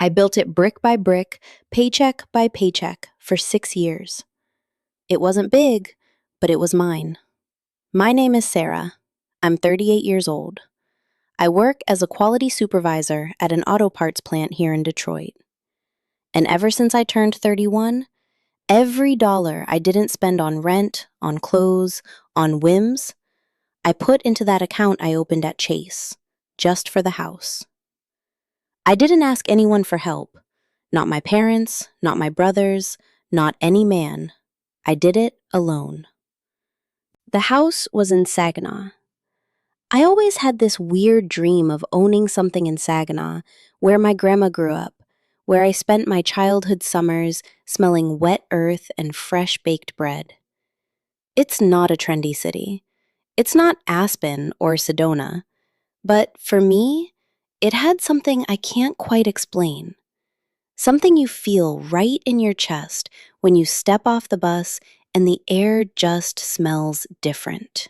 I built it brick by brick, paycheck by paycheck, for 6 years. It wasn't big, but it was mine. My name is Sarah. I'm 38 years old. I work as a quality supervisor at an auto parts plant here in Detroit. And ever since I turned 31, every dollar I didn't spend on rent, on clothes, on whims, I put into that account I opened at Chase, just for the house. I didn't ask anyone for help. Not my parents, not my brothers, not any man. I did it alone. The house was in Saginaw. I always had this weird dream of owning something in Saginaw, where my grandma grew up, where I spent my childhood summers smelling wet earth and fresh baked bread. It's not a trendy city. It's not Aspen or Sedona. But for me, it had something I can't quite explain. Something you feel right in your chest when you step off the bus and the air just smells different.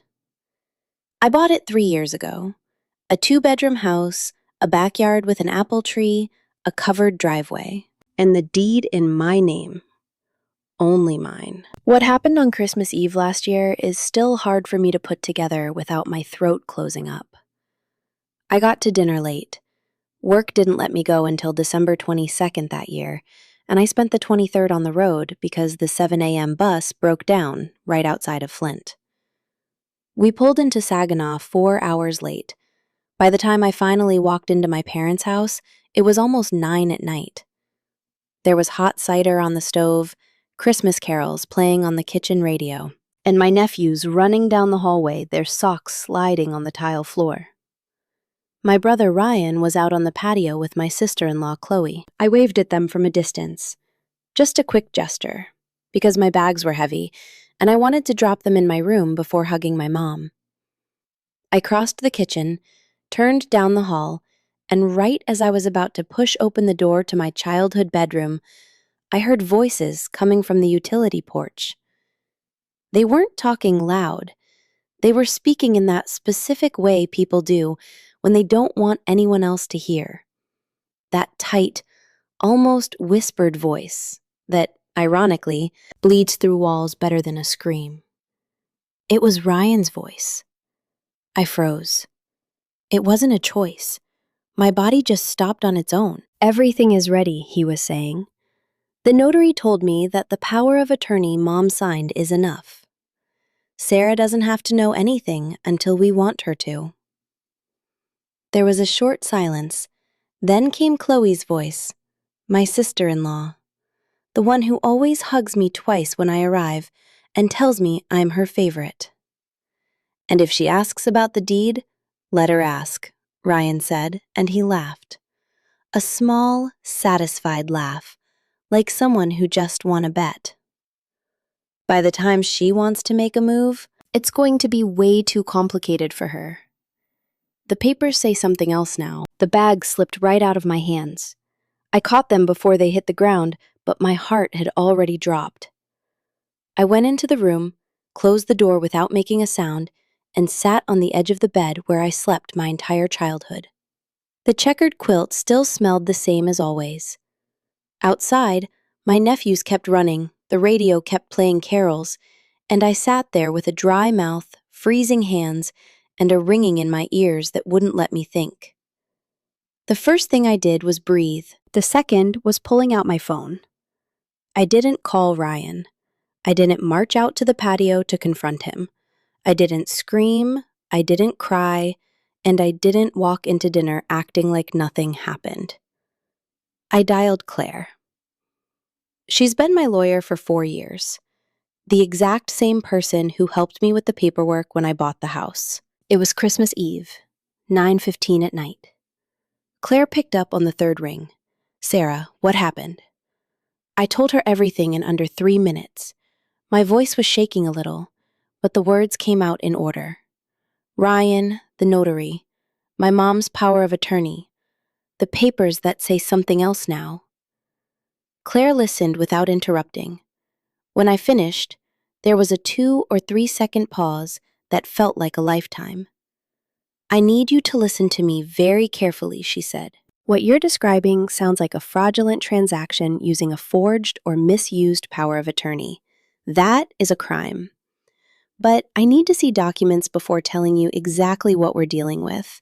I bought it 3 years ago. A 2-bedroom house, a backyard with an apple tree, a covered driveway, and the deed in my name. Only mine. What happened on Christmas Eve last year is still hard for me to put together without my throat closing up. I got to dinner late. Work didn't let me go until December 22nd that year, and I spent the 23rd on the road because the 7 a.m. bus broke down right outside of Flint. We pulled into Saginaw 4 hours late. By the time I finally walked into my parents' house, it was almost 9 at night. There was hot cider on the stove, Christmas carols playing on the kitchen radio, and my nephews running down the hallway, their socks sliding on the tile floor. My brother Ryan was out on the patio with my sister-in-law Chloe. I waved at them from a distance. Just a quick gesture, because my bags were heavy, and I wanted to drop them in my room before hugging my mom. I crossed the kitchen, turned down the hall, and right as I was about to push open the door to my childhood bedroom, I heard voices coming from the utility porch. They weren't talking loud. They were speaking in that specific way people do when they don't want anyone else to hear. That tight, almost whispered voice that, ironically, bleeds through walls better than a scream. It was Ryan's voice. I froze. It wasn't a choice. My body just stopped on its own. "Everything is ready," he was saying. "The notary told me that the power of attorney Mom signed is enough. Sarah doesn't have to know anything until we want her to." There was a short silence. Then came Chloe's voice, my sister-in-law, the one who always hugs me twice when I arrive and tells me I'm her favorite. "And if she asks about the deed, let her ask," Ryan said, and he laughed. A small, satisfied laugh, like someone who just won a bet. "By the time she wants to make a move, it's going to be way too complicated for her." The papers say something else now. The bags slipped right out of my hands. I caught them before they hit the ground, but my heart had already dropped. I went into the room, closed the door without making a sound, and sat on the edge of the bed where I slept my entire childhood. The checkered quilt still smelled the same as always. Outside, my nephews kept running, the radio kept playing carols, and I sat there with a dry mouth, freezing hands, and a ringing in my ears that wouldn't let me think. The first thing I did was breathe. The second was pulling out my phone. I didn't call Ryan. I didn't march out to the patio to confront him. I didn't scream, I didn't cry, and I didn't walk into dinner acting like nothing happened. I dialed Claire. She's been my lawyer for 4 years. The exact same person who helped me with the paperwork when I bought the house. It was Christmas Eve, 9:15 at night. Claire picked up on the third ring. "Sarah, what happened?" I told her everything in under 3 minutes. My voice was shaking a little, but the words came out in order. Ryan, the notary, my mom's power of attorney, the papers that say something else now. Claire listened without interrupting. When I finished, there was a 2 or 3 second pause that felt like a lifetime. "I need you to listen to me very carefully," she said. What you're describing sounds like a fraudulent transaction using a forged or misused power of attorney. That is a crime. But I need to see documents before telling you exactly what we're dealing with.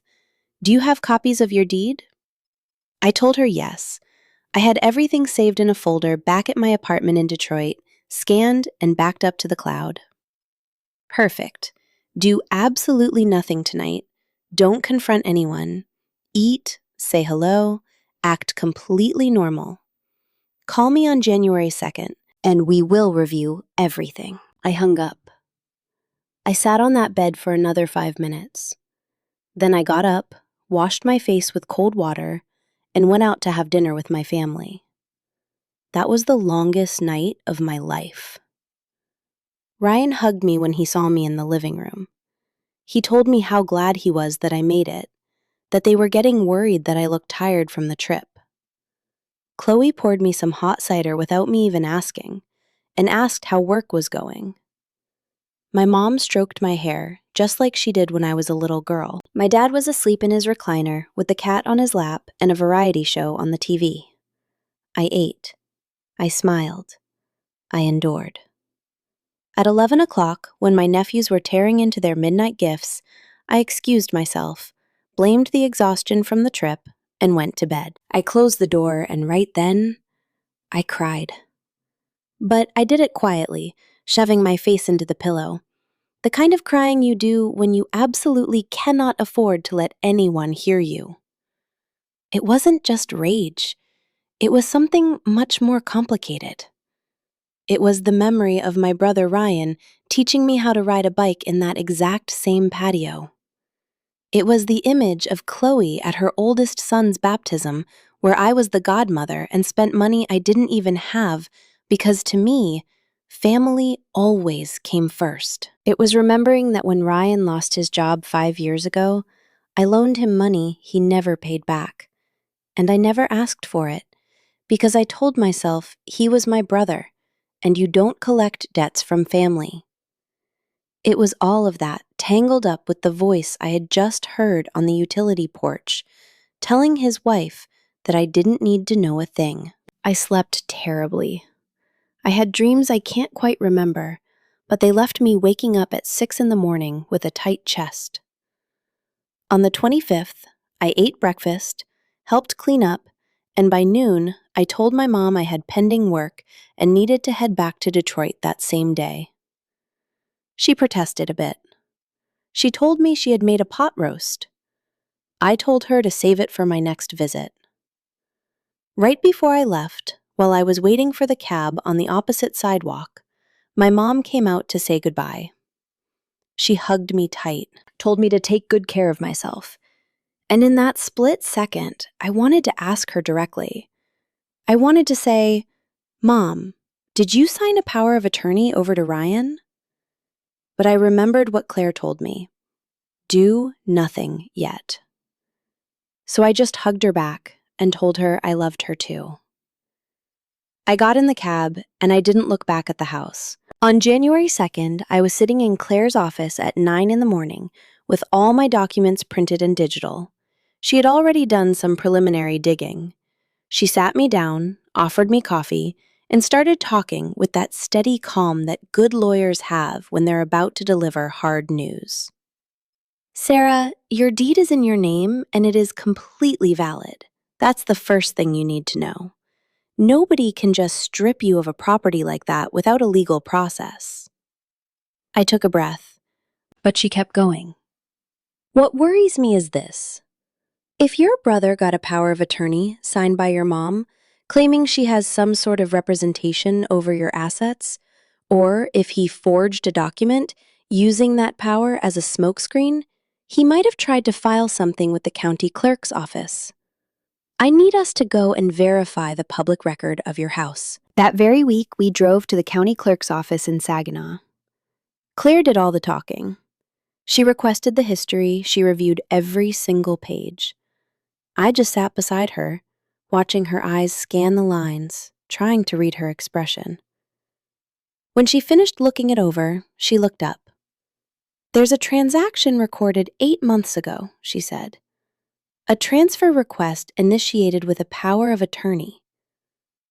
Do you have copies of your deed? I told her yes. I had everything saved in a folder back at my apartment in Detroit, scanned and backed up to the cloud. Perfect. Do absolutely nothing tonight. Don't confront anyone. Eat, say hello, act completely normal. Call me on January 2nd, and we will review everything. I hung up. I sat on that bed for another 5 minutes. Then I got up, washed my face with cold water, and went out to have dinner with my family. That was the longest night of my life. Ryan hugged me when he saw me in the living room. He told me how glad he was that I made it, that they were getting worried that I looked tired from the trip. Chloe poured me some hot cider without me even asking, and asked how work was going. My mom stroked my hair, just like she did when I was a little girl. My dad was asleep in his recliner with the cat on his lap and a variety show on the TV. I ate. I smiled. I endured. At 11 o'clock, when my nephews were tearing into their midnight gifts, I excused myself, blamed the exhaustion from the trip, and went to bed. I closed the door, and right then, I cried. But I did it quietly, shoving my face into the pillow. The kind of crying you do when you absolutely cannot afford to let anyone hear you. It wasn't just rage. It was something much more complicated. It was the memory of my brother Ryan teaching me how to ride a bike in that exact same patio. It was the image of Chloe at her oldest son's baptism, where I was the godmother and spent money I didn't even have because to me, family always came first. It was remembering that when Ryan lost his job 5 years ago, I loaned him money he never paid back. And I never asked for it because I told myself he was my brother and you don't collect debts from family. It was all of that tangled up with the voice I had just heard on the utility porch, telling his wife that I didn't need to know a thing. I slept terribly. I had dreams I can't quite remember, but they left me waking up at 6 in the morning with a tight chest. On the 25th, I ate breakfast, helped clean up, and by noon, I told my mom I had pending work and needed to head back to Detroit that same day. She protested a bit. She told me she had made a pot roast. I told her to save it for my next visit. Right before I left, while I was waiting for the cab on the opposite sidewalk, my mom came out to say goodbye. She hugged me tight, told me to take good care of myself. And in that split second, I wanted to ask her directly. I wanted to say, "Mom, did you sign a power of attorney over to Ryan?" But I remembered what Claire told me. Do nothing yet. So I just hugged her back and told her I loved her too. I got in the cab and I didn't look back at the house. On January 2nd, I was sitting in Claire's office at 9 in the morning with all my documents printed and digital. She had already done some preliminary digging. She sat me down, offered me coffee, and started talking with that steady calm that good lawyers have when they're about to deliver hard news. "Sarah, your deed is in your name and it is completely valid. That's the first thing you need to know. Nobody can just strip you of a property like that without a legal process." I took a breath, but she kept going. "What worries me is this. If your brother got a power of attorney signed by your mom, claiming she has some sort of representation over your assets, or if he forged a document using that power as a smokescreen, he might have tried to file something with the county clerk's office. I need us to go and verify the public record of your house." That very week, we drove to the county clerk's office in Saginaw. Claire did all the talking. She requested the history, she reviewed every single page. I just sat beside her, watching her eyes scan the lines, trying to read her expression. When she finished looking it over, she looked up. "There's a transaction recorded 8 months ago," she said. A transfer request initiated with a power of attorney.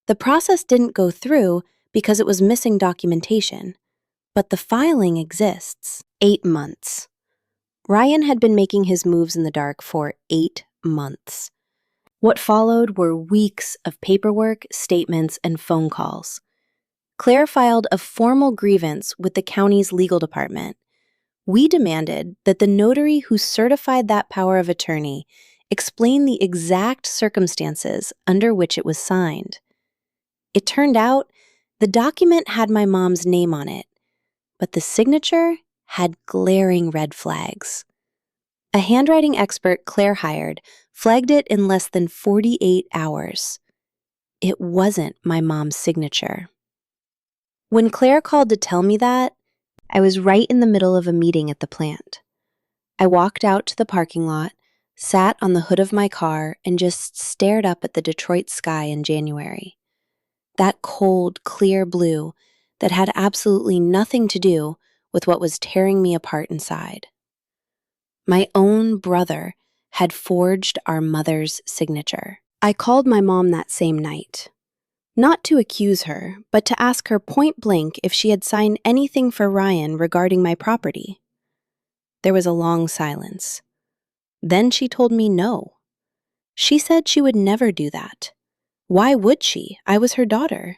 The process didn't go through because it was missing documentation, but the filing exists. 8 months. Ryan had been making his moves in the dark for 8 months. What followed were weeks of paperwork, statements, and phone calls. Claire filed a formal grievance with the county's legal department. We demanded that the notary who certified that power of attorney explain the exact circumstances under which it was signed. It turned out the document had my mom's name on it, but the signature had glaring red flags. A handwriting expert Claire hired flagged it in less than 48 hours. It wasn't my mom's signature. When Claire called to tell me that, I was right in the middle of a meeting at the plant. I walked out to the parking lot, sat on the hood of my car, and just stared up at the Detroit sky in January. That cold, clear blue that had absolutely nothing to do with what was tearing me apart inside. My own brother had forged our mother's signature. I called my mom that same night. Not to accuse her, but to ask her point blank if she had signed anything for Ryan regarding my property. There was a long silence. Then she told me no. She said she would never do that. Why would she? I was her daughter.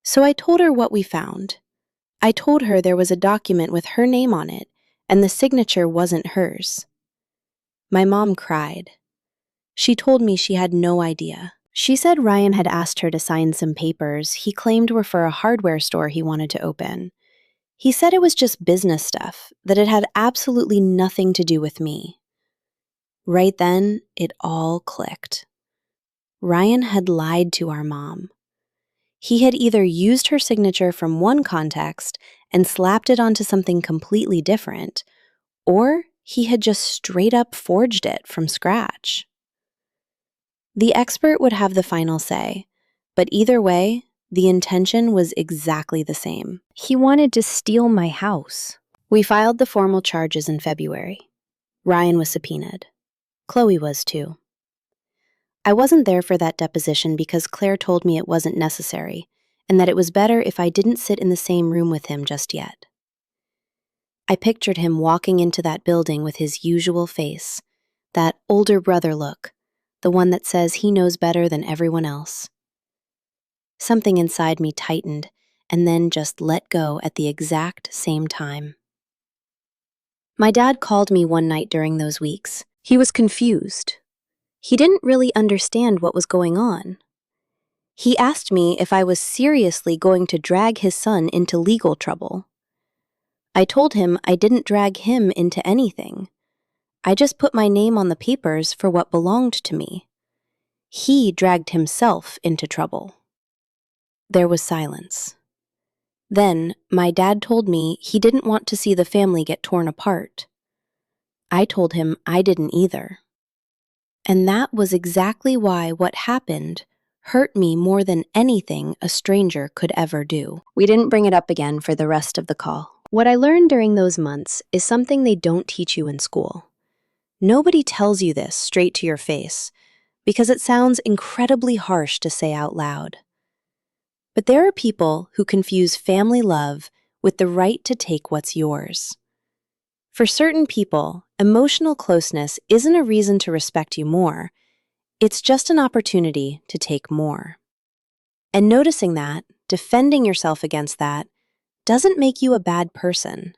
So I told her what we found. I told her there was a document with her name on it, and the signature wasn't hers. My mom cried. She told me she had no idea. She said Ryan had asked her to sign some papers he claimed were for a hardware store he wanted to open. He said it was just business stuff, that it had absolutely nothing to do with me. Right then, it all clicked. Ryan had lied to our mom. He had either used her signature from one context and slapped it onto something completely different, or he had just straight up forged it from scratch. The expert would have the final say, but either way, the intention was exactly the same. He wanted to steal my house. We filed the formal charges in February. Ryan was subpoenaed. Chloe was too. I wasn't there for that deposition because Claire told me it wasn't necessary, and that it was better if I didn't sit in the same room with him just yet. I pictured him walking into that building with his usual face, that older brother look, the one that says he knows better than everyone else. Something inside me tightened and then just let go at the exact same time. My dad called me one night during those weeks. He was confused. He didn't really understand what was going on. He asked me if I was seriously going to drag his son into legal trouble. I told him I didn't drag him into anything. I just put my name on the papers for what belonged to me. He dragged himself into trouble. There was silence. Then, my dad told me he didn't want to see the family get torn apart. I told him I didn't either. And that was exactly why what happened hurt me more than anything a stranger could ever do. We didn't bring it up again for the rest of the call. What I learned during those months is something they don't teach you in school. Nobody tells you this straight to your face, because it sounds incredibly harsh to say out loud. But there are people who confuse family love with the right to take what's yours. For certain people, emotional closeness isn't a reason to respect you more. It's just an opportunity to take more. And noticing that, defending yourself against that, doesn't make you a bad person.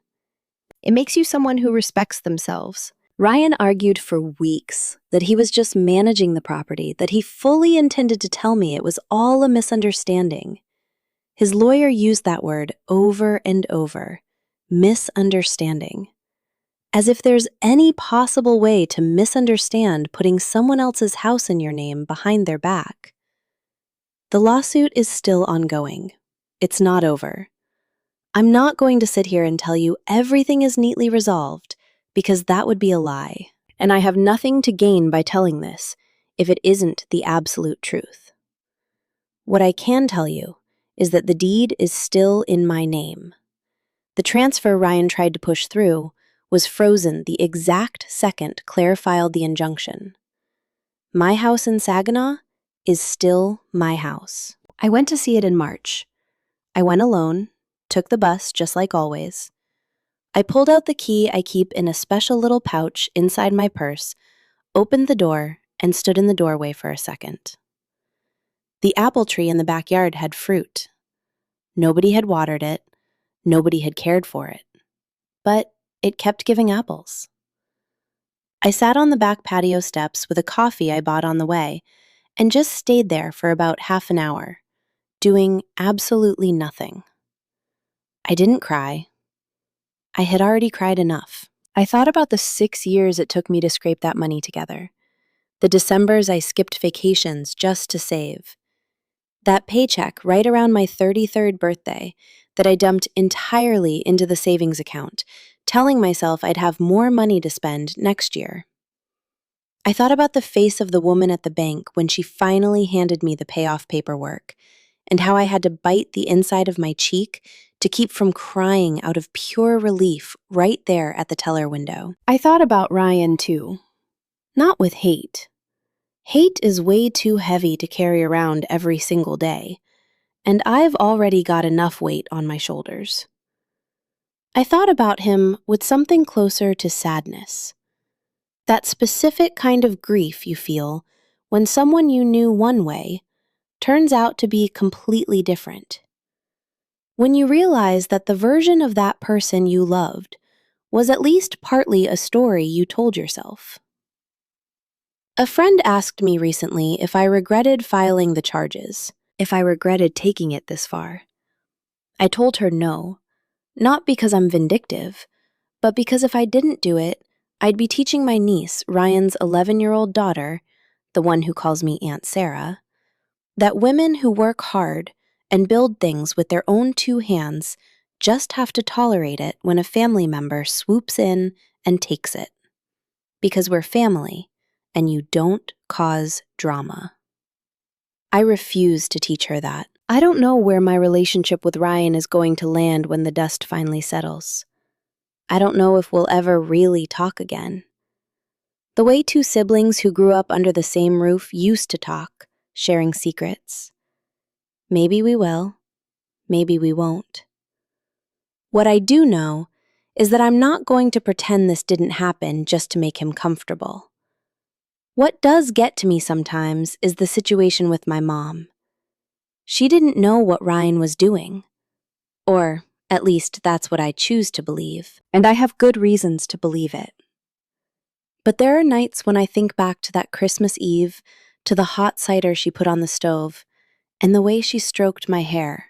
It makes you someone who respects themselves. Ryan argued for weeks that he was just managing the property, that he fully intended to tell me it was all a misunderstanding. His lawyer used that word over and over, misunderstanding. As if there's any possible way to misunderstand putting someone else's house in your name behind their back. The lawsuit is still ongoing. It's not over. I'm not going to sit here and tell you everything is neatly resolved, because that would be a lie, and I have nothing to gain by telling this if it isn't the absolute truth. What I can tell you is that the deed is still in my name. The transfer Ryan tried to push through was frozen the exact second Claire filed the injunction. My house in Saginaw is still my house. I went to see it in March. I went alone, took the bus just like always. I pulled out the key I keep in a special little pouch inside my purse, opened the door, and stood in the doorway for a second. The apple tree in the backyard had fruit. Nobody had watered it. Nobody had cared for it. But it kept giving apples. I sat on the back patio steps with a coffee I bought on the way and just stayed there for about half an hour, doing absolutely nothing. I didn't cry. I had already cried enough. I thought about the 6 years it took me to scrape that money together, the Decembers I skipped vacations just to save, that paycheck right around my 33rd birthday that I dumped entirely into the savings account, telling myself I'd have more money to spend next year. I thought about the face of the woman at the bank when she finally handed me the payoff paperwork, and how I had to bite the inside of my cheek to keep from crying out of pure relief right there at the teller window. I thought about Ryan too. Not with hate. Hate is way too heavy to carry around every single day, and I've already got enough weight on my shoulders. I thought about him with something closer to sadness. That specific kind of grief you feel when someone you knew one way turns out to be completely different. When you realize that the version of that person you loved was at least partly a story you told yourself. A friend asked me recently if I regretted filing the charges, if I regretted taking it this far. I told her no, not because I'm vindictive, but because if I didn't do it, I'd be teaching my niece, Ryan's 11-year-old daughter, the one who calls me Aunt Sarah, that women who work hard and build things with their own two hands just have to tolerate it when a family member swoops in and takes it. Because we're family, and you don't cause drama. I refuse to teach her that. I don't know where my relationship with Ryan is going to land when the dust finally settles. I don't know if we'll ever really talk again. The way two siblings who grew up under the same roof used to talk, sharing secrets. Maybe we will, maybe we won't. What I do know is that I'm not going to pretend this didn't happen just to make him comfortable. What does get to me sometimes is the situation with my mom. She didn't know what Ryan was doing. Or, at least, that's what I choose to believe, and I have good reasons to believe it. But there are nights when I think back to that Christmas Eve, to the hot cider she put on the stove, and the way she stroked my hair.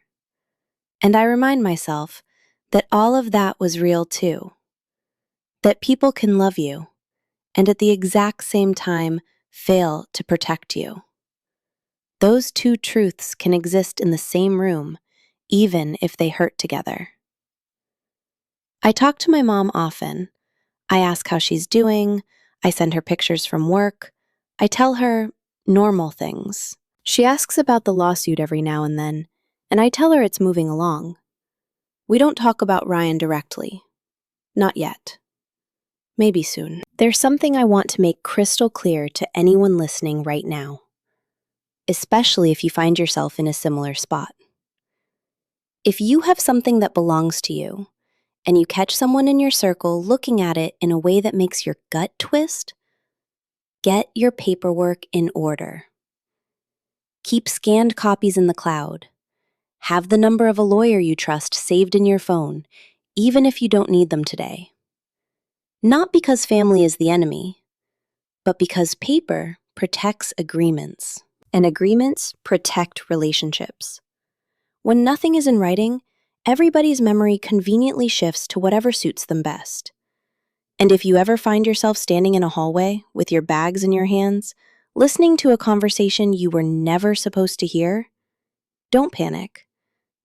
And I remind myself that all of that was real too. That people can love you, and at the exact same time, fail to protect you. Those two truths can exist in the same room, even if they hurt together. I talk to my mom often. I ask how she's doing. I send her pictures from work. I tell her normal things. She asks about the lawsuit every now and then, and I tell her it's moving along. We don't talk about Ryan directly. Not yet. Maybe soon. There's something I want to make crystal clear to anyone listening right now, especially if you find yourself in a similar spot. If you have something that belongs to you, and you catch someone in your circle looking at it in a way that makes your gut twist, get your paperwork in order. Keep scanned copies in the cloud. Have the number of a lawyer you trust saved in your phone, even if you don't need them today. Not because family is the enemy, but because paper protects agreements, and agreements protect relationships. When nothing is in writing, everybody's memory conveniently shifts to whatever suits them best. And if you ever find yourself standing in a hallway with your bags in your hands, listening to a conversation you were never supposed to hear, don't panic.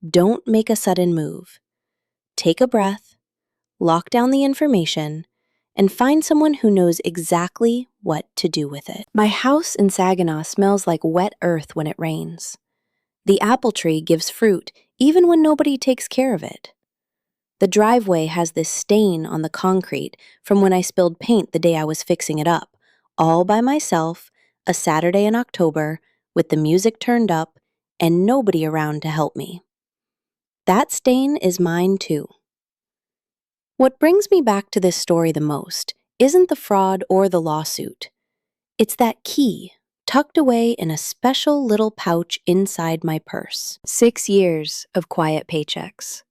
Don't make a sudden move. Take a breath, lock down the information, and find someone who knows exactly what to do with it. My house in Saginaw smells like wet earth when it rains. The apple tree gives fruit even when nobody takes care of it. The driveway has this stain on the concrete from when I spilled paint the day I was fixing it up, all by myself, a Saturday in October, with the music turned up and nobody around to help me. That stain is mine too. What brings me back to this story the most isn't the fraud or the lawsuit. It's that key tucked away in a special little pouch inside my purse. 6 years of quiet paychecks.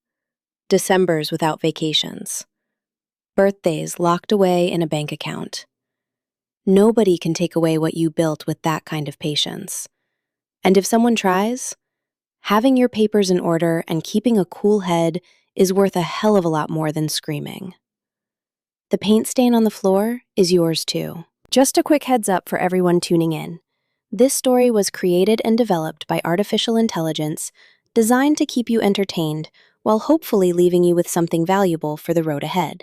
Decembers without vacations. Birthdays locked away in a bank account. Nobody can take away what you built with that kind of patience. And if someone tries, having your papers in order and keeping a cool head is worth a hell of a lot more than screaming. The paint stain on the floor is yours too. Just a quick heads up for everyone tuning in. This story was created and developed by artificial intelligence, designed to keep you entertained while hopefully leaving you with something valuable for the road ahead.